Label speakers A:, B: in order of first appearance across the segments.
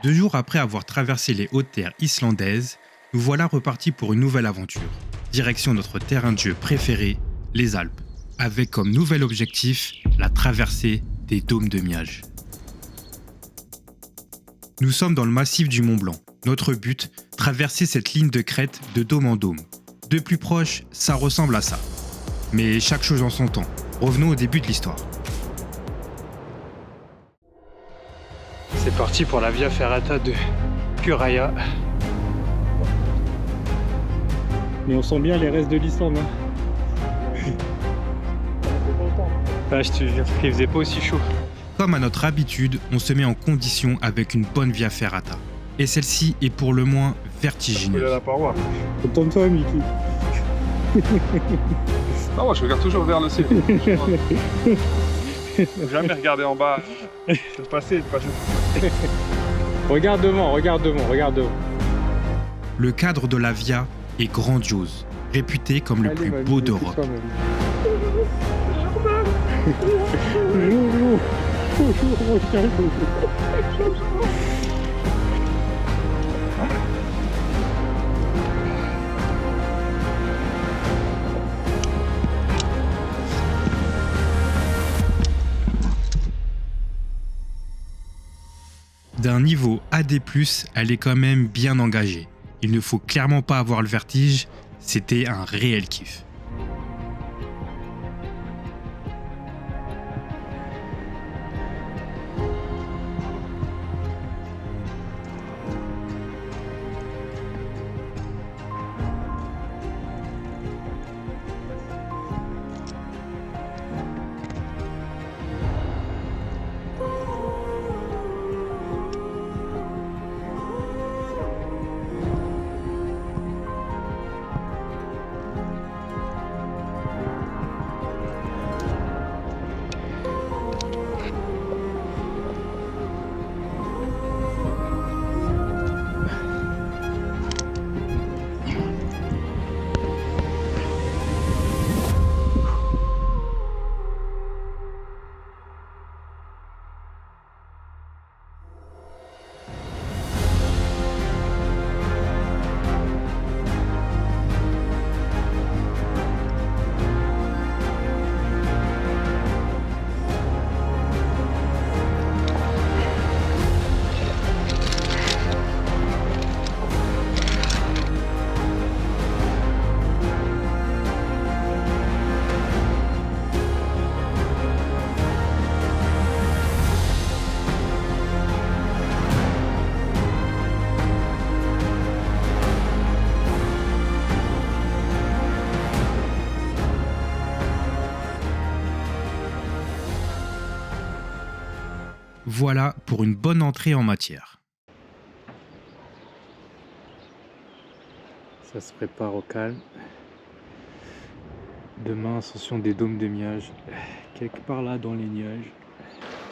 A: 2 jours après avoir traversé les hautes terres islandaises, nous voilà repartis pour une nouvelle aventure. Direction notre terrain de jeu préféré, les Alpes, avec comme nouvel objectif la traversée des dômes de Miage. Nous sommes dans le massif du Mont Blanc. Notre but, traverser cette ligne de crête de dôme en dôme. De plus proche, ça ressemble à ça. Mais chaque chose en son temps. Revenons au début de l'histoire.
B: C'est parti pour la Via Ferrata de Curaya. Mais on sent bien les restes de l'Islande. Ah, je te jure, il faisait pas aussi chaud.
A: Comme à notre habitude, on se met en condition avec une bonne Via Ferrata. Et celle-ci est pour le moins vertigineuse.
C: La paroi.
B: Contente-toi, Mickey.
C: Ah, moi je regarde toujours vers le ciel. Jamais regarder en bas. Le passé, le passé.
B: Regarde devant, regarde devant, regarde devant.
A: Le cadre de la Via est grandiose, réputé comme le plus beau d'Europe. D'un niveau AD+, elle est quand même bien engagée. Il ne faut clairement pas avoir le vertige, c'était un réel kiff. Voilà pour une bonne entrée en matière.
B: Ça se prépare au calme. Demain, ascension des dômes de Miage, quelque part là dans les nuages.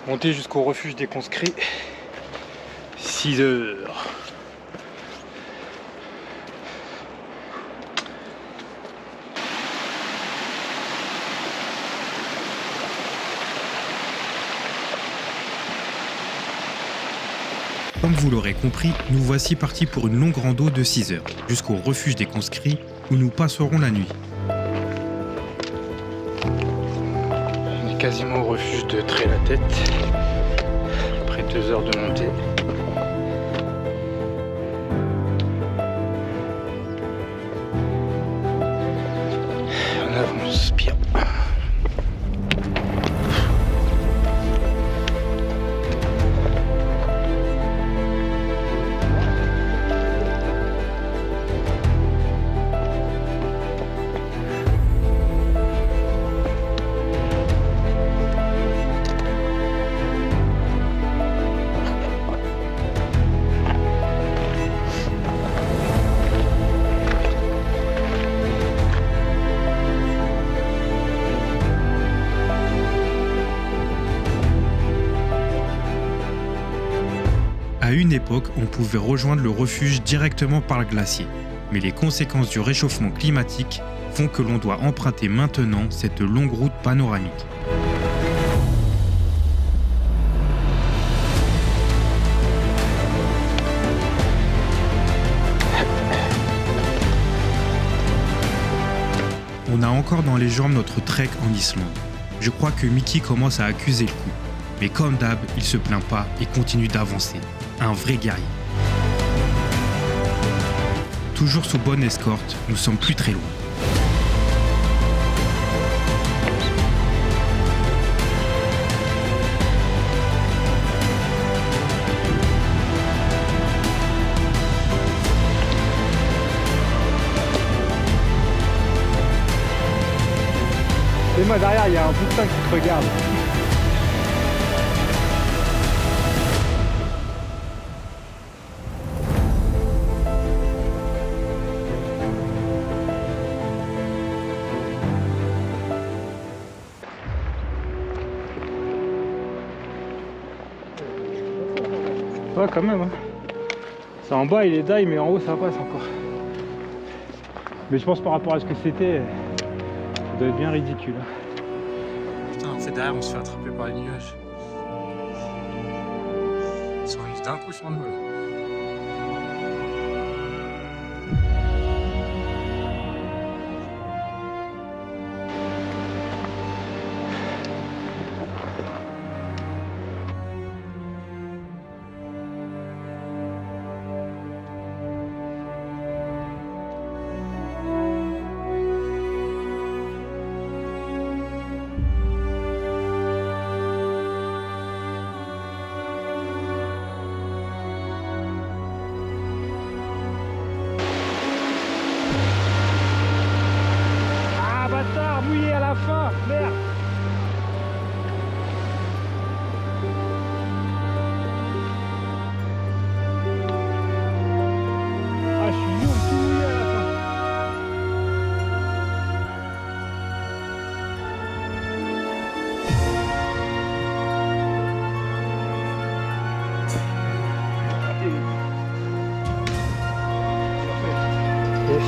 B: Monter jusqu'au refuge des conscrits. 6 heures.
A: Comme vous l'aurez compris, nous voici partis pour une longue rando de 6 heures, jusqu'au refuge des conscrits où nous passerons la nuit.
B: On est quasiment au refuge de Tré-la-Tête, après 2 heures de montée. On avance bien.
A: À une époque, on pouvait rejoindre le refuge directement par le glacier, mais les conséquences du réchauffement climatique font que l'on doit emprunter maintenant cette longue route panoramique. On a encore dans les jambes notre trek en Islande. Je crois que Mickey commence à accuser le coup. Mais comme d'hab, il se plaint pas et continue d'avancer. Un vrai guerrier. Toujours sous bonne escorte, nous sommes plus très loin.
B: Et moi derrière, il y a un boutin qui te regarde. Ouais, quand même. Hein. C'est en bas, il est die, mais en haut, ça passe encore. Mais je pense par rapport à ce que c'était, ça doit être bien ridicule. Hein.
A: Putain, en fait, derrière, on se fait attraper par les nuages. Ils sont venus d'un coup sur nous, là.
B: Mouillé à la fin, merde. Ah, je suis lourd, tout mouillé à la fin. Yes.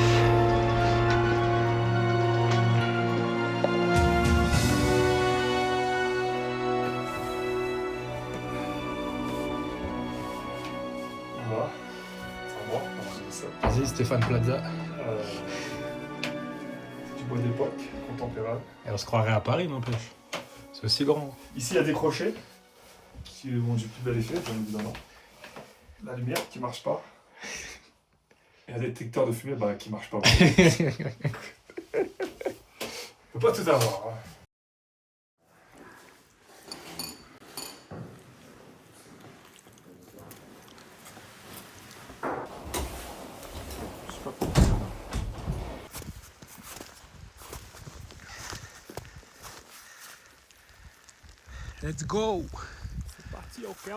D: Vas-y, Stéphane Plaza.
C: Du bois d'époque, contemporain.
D: Et on se croirait à Paris, n'empêche. C'est aussi grand.
C: Ici, il y a des crochets qui ont du plus bel effet, bien évidemment. La lumière qui marche pas. Et un détecteur de fumée qui marche pas. On peut pas tout avoir. Hein.
D: Let's go!
B: C'est parti, ok.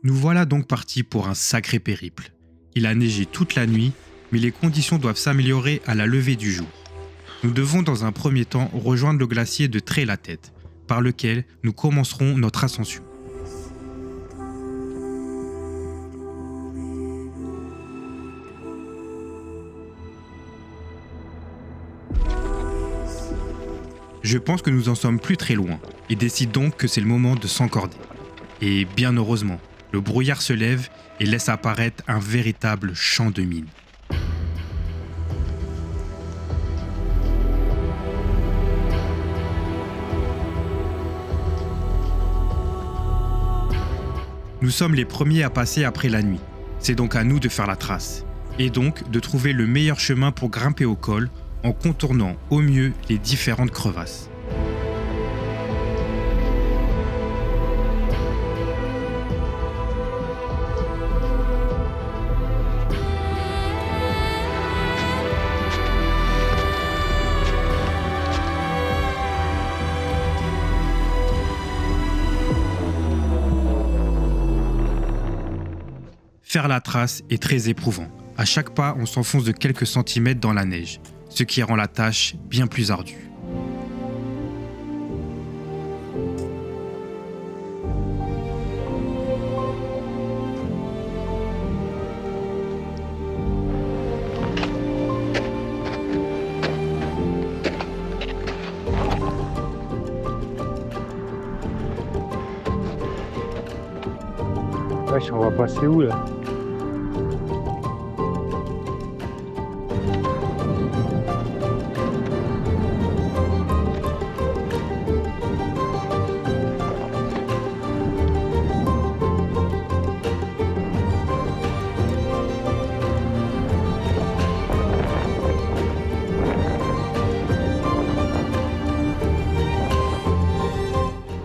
A: Nous voilà donc partis pour un sacré périple. Il a neigé toute la nuit, mais les conditions doivent s'améliorer à la levée du jour. Nous devons dans un premier temps rejoindre le glacier de Tré-la-Tête, par lequel nous commencerons notre ascension. Je pense que nous en sommes plus très loin, et décide donc que c'est le moment de s'encorder. Et bien heureusement, le brouillard se lève et laisse apparaître un véritable champ de mines. Nous sommes les premiers à passer après la nuit. C'est donc à nous de faire la trace. Et donc de trouver le meilleur chemin pour grimper au col en contournant au mieux les différentes crevasses. Faire la trace est très éprouvant. À chaque pas, on s'enfonce de quelques centimètres dans la neige, ce qui rend la tâche bien plus ardue.
B: Wesh, on va passer où là?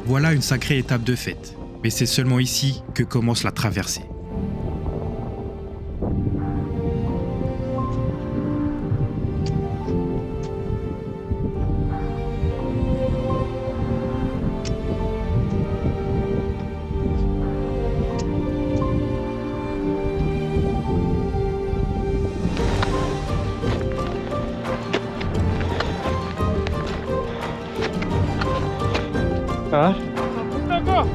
A: Voilà une sacrée étape de fête, mais c'est seulement ici que commence la traversée.
B: Ah,
E: D'accord.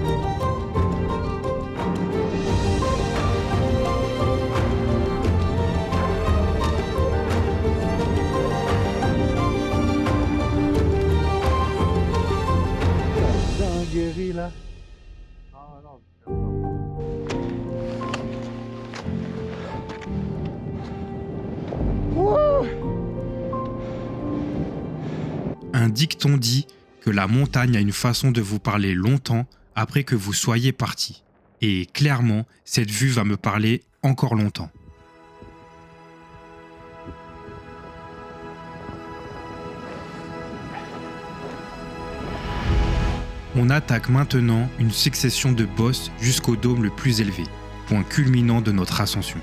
B: dinguerie là.
E: Ah non,
A: Un dicton dit que la montagne a une façon de vous parler longtemps après que vous soyez parti. Et clairement, cette vue va me parler encore longtemps. On attaque maintenant une succession de bosses jusqu'au dôme le plus élevé, point culminant de notre ascension.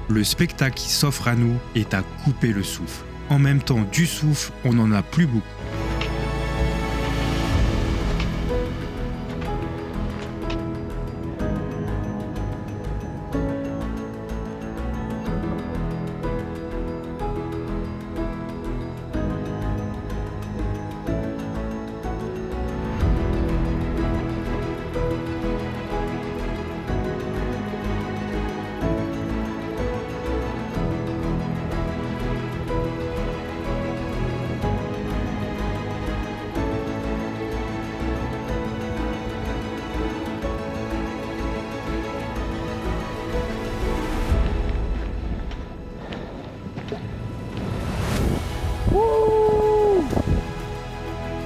A: Le spectacle qui s'offre à nous est à couper le souffle. En même temps, du souffle, on n'en a plus beaucoup.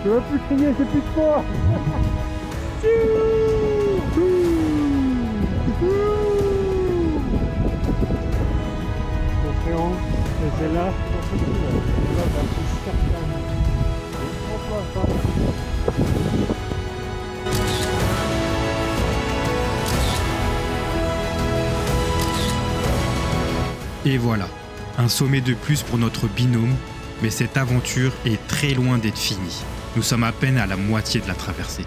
B: Je veux plus crier, c'est plus fort. Attention, et c'est là.
A: Et voilà, un sommet de plus pour notre binôme, mais cette aventure est très loin d'être finie. Nous sommes à peine à la moitié de la traversée.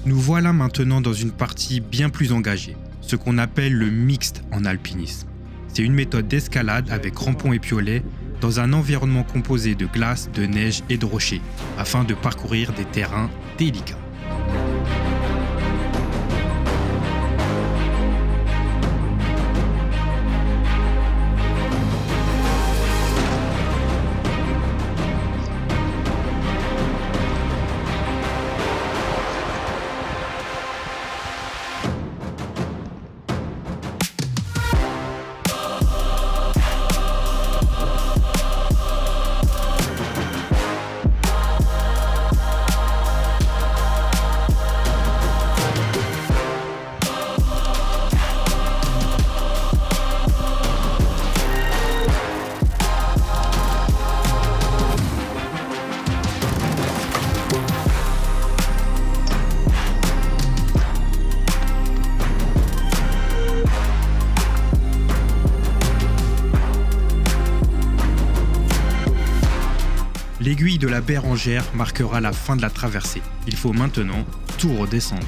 A: Nous voilà maintenant dans une partie bien plus engagée, ce qu'on appelle le mixte en alpinisme. C'est une méthode d'escalade avec crampons et piolets dans un environnement composé de glace, de neige et de rochers, afin de parcourir des terrains délicats. bruit de la bérengère marquera la fin de la traversée. Il faut maintenant tout redescendre.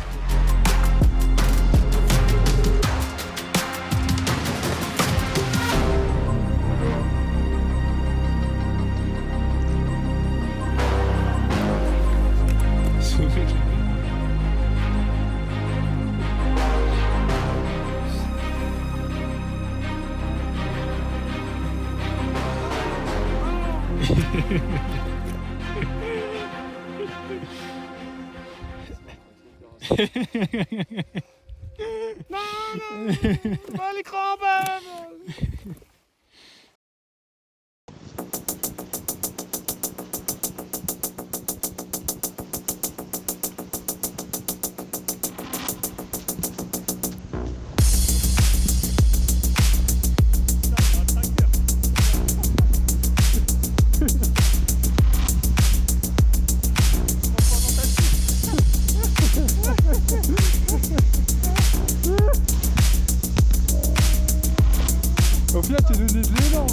E: Pas l'écran,
B: Au final, tu nous dis de l'élan.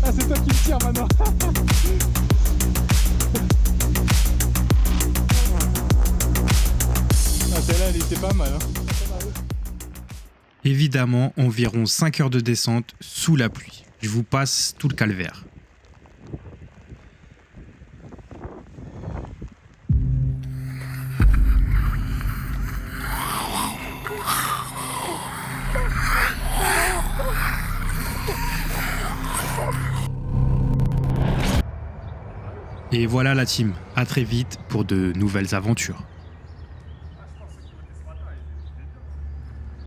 B: Ah, c'est toi qui me tire maintenant. Ah, celle-là, elle était pas mal. Hein.
A: Évidemment, environ 5 heures de descente sous la pluie. Je vous passe tout le calvaire. Et voilà la team, à très vite pour de nouvelles aventures.